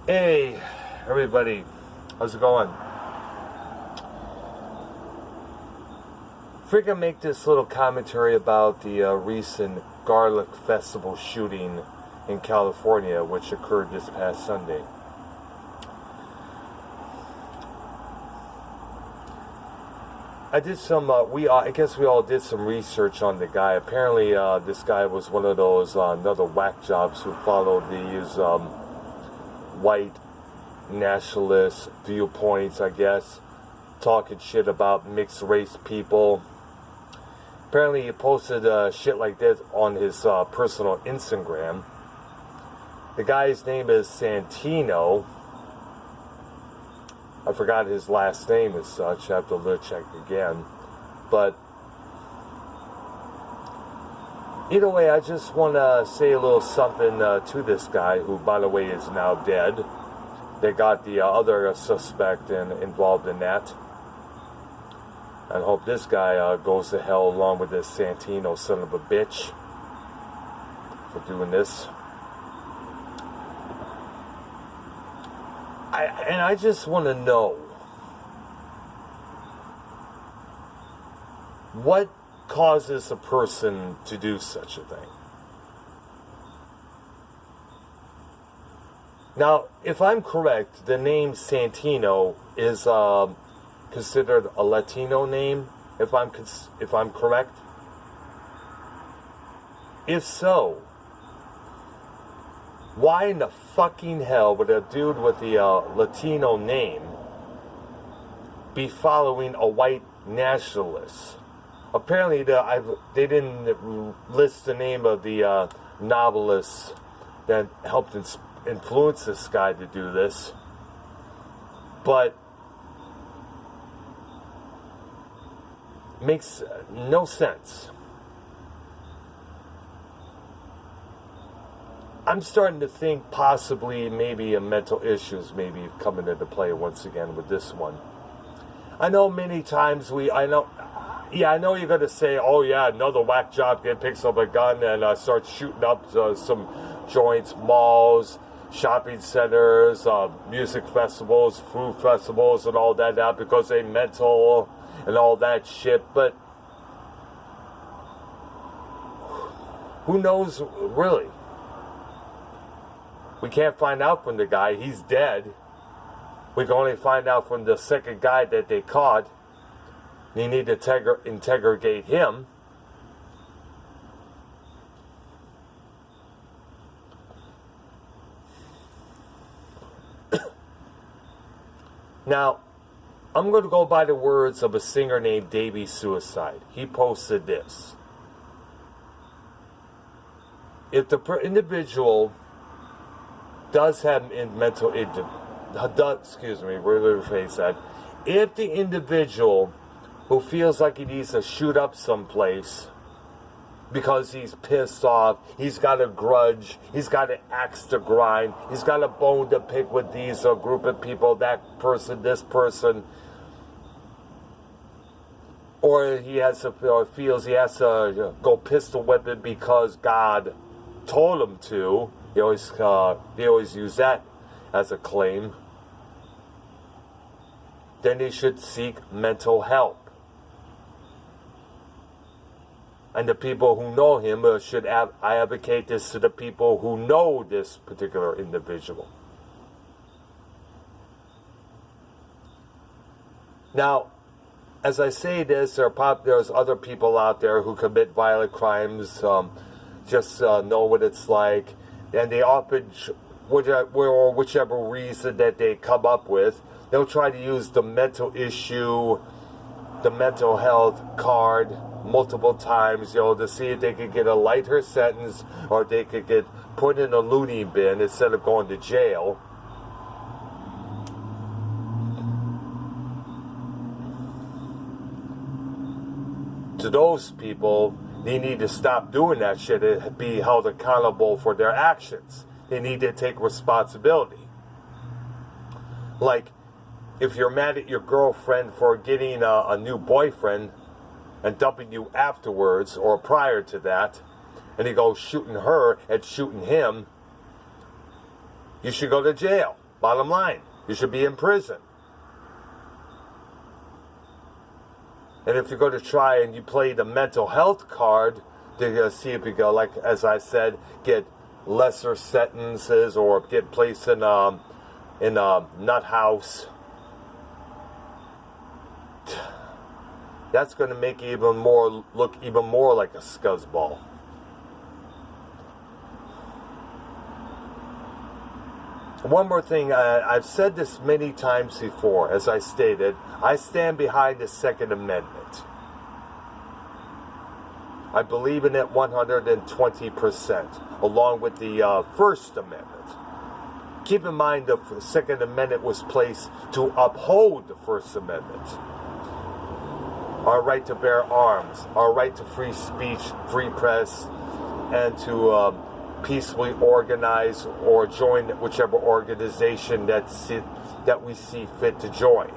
Hey, everybody, how's it going? Freaking make this little commentary about the recent Garlic Festival shooting in California, which occurred this past Sunday. I did some, I guess we all did some research on the guy. Apparently, this guy was one of those another whack jobs who followed these white nationalist viewpoints, I guess, talking shit about mixed race people. Apparently he posted shit like this on his personal Instagram. The guy's name is Santino. I forgot his last name as such. I have to check again. But either way, I just want to say a little something to this guy, who, by the way, is now dead. They got the other suspect involved in that. I hope this guy goes to hell along with this Santino son of a bitch for doing this. I just want to know, what causes a person to do such a thing? Now, if I'm correct, the name Santino is considered a Latino name, if I'm correct. If so, why in the fucking hell would a dude with the Latino name be following a white nationalist? Apparently, they didn't list the name of the novelist that helped influence this guy to do this, but makes no sense. I'm starting to think possibly maybe mental issues maybe coming into play once again with this one. I know many times I know you're going to say, oh yeah, another whack job kid picks up a gun and starts shooting up some joints, malls, shopping centers, music festivals, food festivals, and all that now because they mental and all that shit. But who knows really? We can't find out from the guy. He's dead. We can only find out from the second guy that they caught. They need to interrogate him. Now, I'm going to go by the words of a singer named Davey Suicide. He posted this. If the individual does have mental rephrase that. If the individual who feels like he needs to shoot up someplace because he's pissed off, he's got a grudge, he's got an axe to grind, he's got a bone to pick with these group of people, that person, this person, or feels he has to go pistol whip it because God told him to. They always use that as a claim. Then they should seek mental help. And the people who know him I advocate this to the people who know this particular individual. Now, as I say this, there's other people out there who commit violent crimes, just know what it's like. And they often, whichever reason that they come up with, they'll try to use the mental issue, the mental health card multiple times, to see if they could get a lighter sentence or they could get put in a loony bin instead of going to jail. To those people, they need to stop doing that shit and be held accountable for their actions. They need to take responsibility. Like, if you're mad at your girlfriend for getting a new boyfriend and dumping you afterwards or prior to that, and he goes shooting her and shooting him, you should go to jail. Bottom line, you should be in prison. And if you're going to try and you play the mental health card to see if you go, like as I said, get lesser sentences or get placed in a nut house, that's going to make you look even more like a scuzzball. One more thing, I've said this many times before, as I stated, I stand behind the Second Amendment. I believe in it 120%, along with the First Amendment. Keep in mind the Second Amendment was placed to uphold the First Amendment. Our right to bear arms, our right to free speech, free press, and to peacefully organize or join whichever organization that we see fit to join.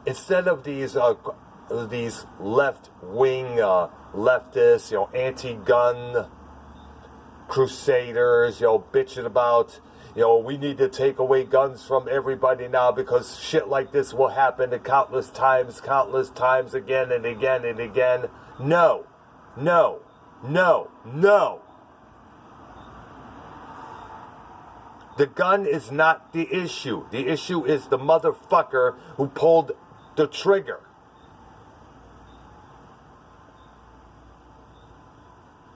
Instead of these left-wing leftists, anti-gun crusaders, bitching about, we need to take away guns from everybody now because shit like this will happen countless times again and again and again. No. The gun is not the issue. The issue is the motherfucker who pulled the trigger.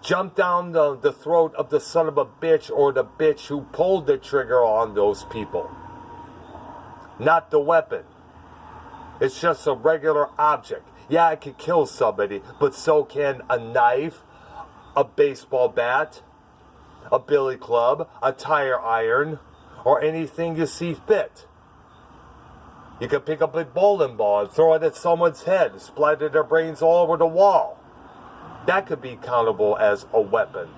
Jump down the throat of the son of a bitch or the bitch who pulled the trigger on those people. Not the weapon. It's just a regular object. Yeah, it can kill somebody, but so can a knife, a baseball bat, a billy club, a tire iron, or anything you see fit. You can pick up a bowling ball and throw it at someone's head, splatter their brains all over the wall. That could be countable as a weapon.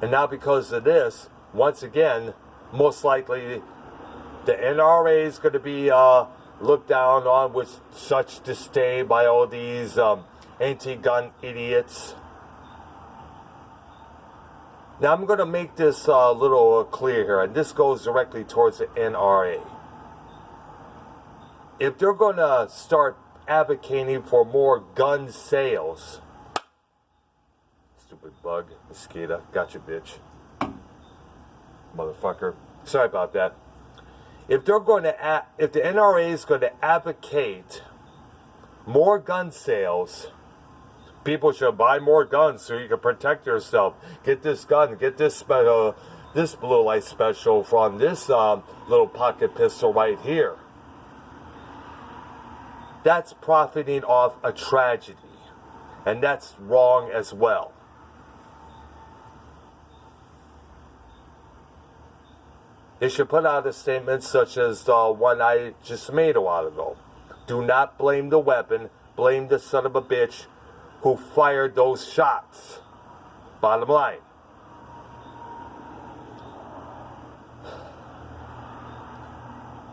And now because of this, once again, most likely the NRA is going to be looked down on with such disdain by all these anti-gun idiots. Now I'm going to make this a little clear here, and this goes directly towards the NRA. If they're going to start advocating for more gun sales, stupid bug, mosquito, gotcha bitch, motherfucker, sorry about that. If they're going to, if the NRA is going to advocate more gun sales, people should buy more guns so you can protect yourself. Get this gun, get this this blue light special from this little pocket pistol right here. That's profiting off a tragedy, and that's wrong as well. They should put out a statement such as the one I just made a while ago. Do not blame the weapon, blame the son of a bitch who fired those shots. Bottom line.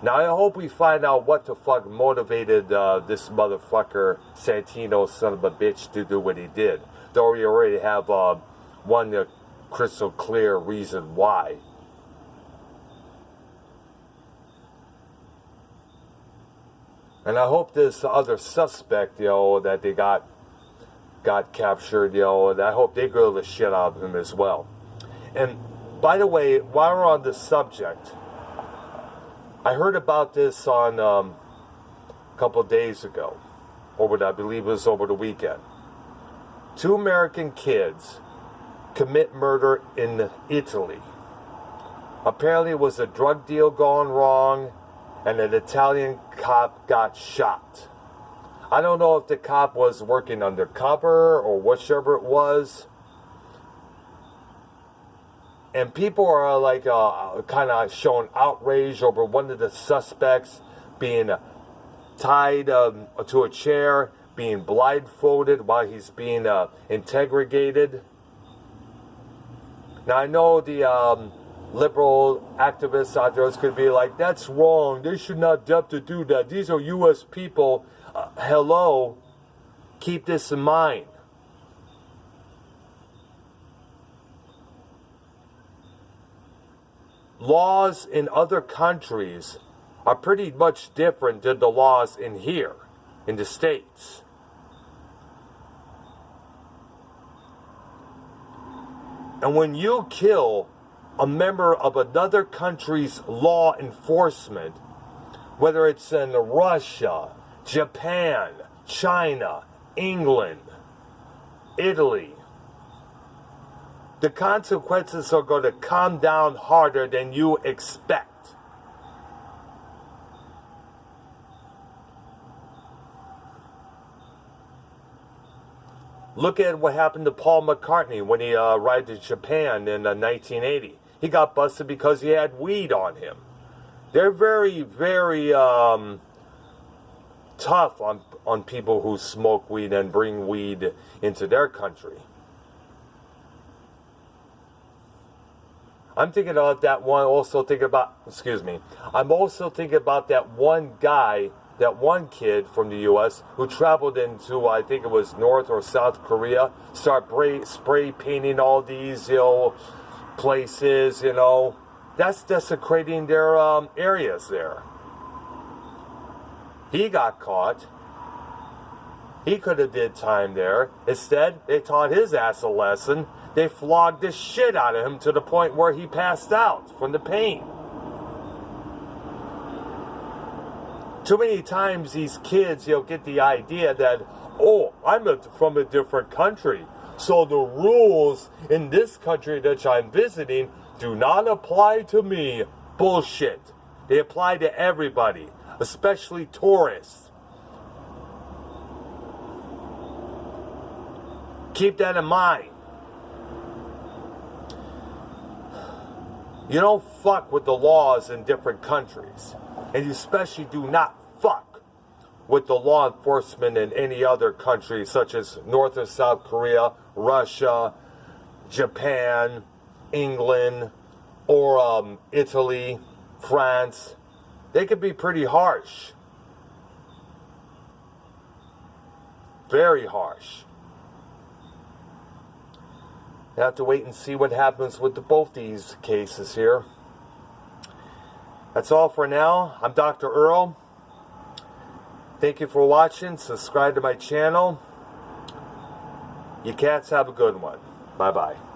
Now I hope we find out what the fuck motivated this motherfucker Santino, son of a bitch, to do what he did. Though we already have one crystal clear reason why. And I hope this other suspect, that they got captured, and I hope they grill the shit out of him as well. And by the way, while we're on this subject, I heard about this on a couple of days ago, I believe it was over the weekend. 2 American kids commit murder in Italy. Apparently it was a drug deal gone wrong, and an Italian cop got shot. I don't know if the cop was working undercover or whichever it was. And people are like kind of showing outrage over one of the suspects being tied to a chair, being blindfolded while he's being interrogated. Now I know the liberal activists out there could be like, that's wrong. They should not have to do that. These are U.S. people. Hello. Keep this in mind. Laws in other countries are pretty much different than the laws in here, in the States. And when you kill a member of another country's law enforcement, whether it's in Russia, Japan, China, England, Italy, the consequences are going to come down harder than you expect. Look at what happened to Paul McCartney when he arrived in Japan in 1980. He got busted because he had weed on him. They're very, very tough on people who smoke weed and bring weed into their country. I'm thinking about that one, I'm also thinking about that one guy, that one kid from the U.S. who traveled into, I think it was North or South Korea, start spray painting all these, places, That's desecrating their areas there. He got caught. He could have did time there. Instead, they taught his ass a lesson. They flogged the shit out of him to the point where he passed out from the pain. Too many times these kids, get the idea that, oh, I'm from a different country, so the rules in this country that I'm visiting do not apply to me. Bullshit. They apply to everybody, especially tourists. Keep that in mind. You don't fuck with the laws in different countries. And you especially do not fuck with the law enforcement in any other country, such as North or South Korea, Russia, Japan, England, or Italy, France. They could be pretty harsh. Very harsh. You have to wait and see what happens with both these cases here. That's all for now. I'm Dr. Earl. Thank you for watching. Subscribe to my channel. You cats have a good one. Bye-bye.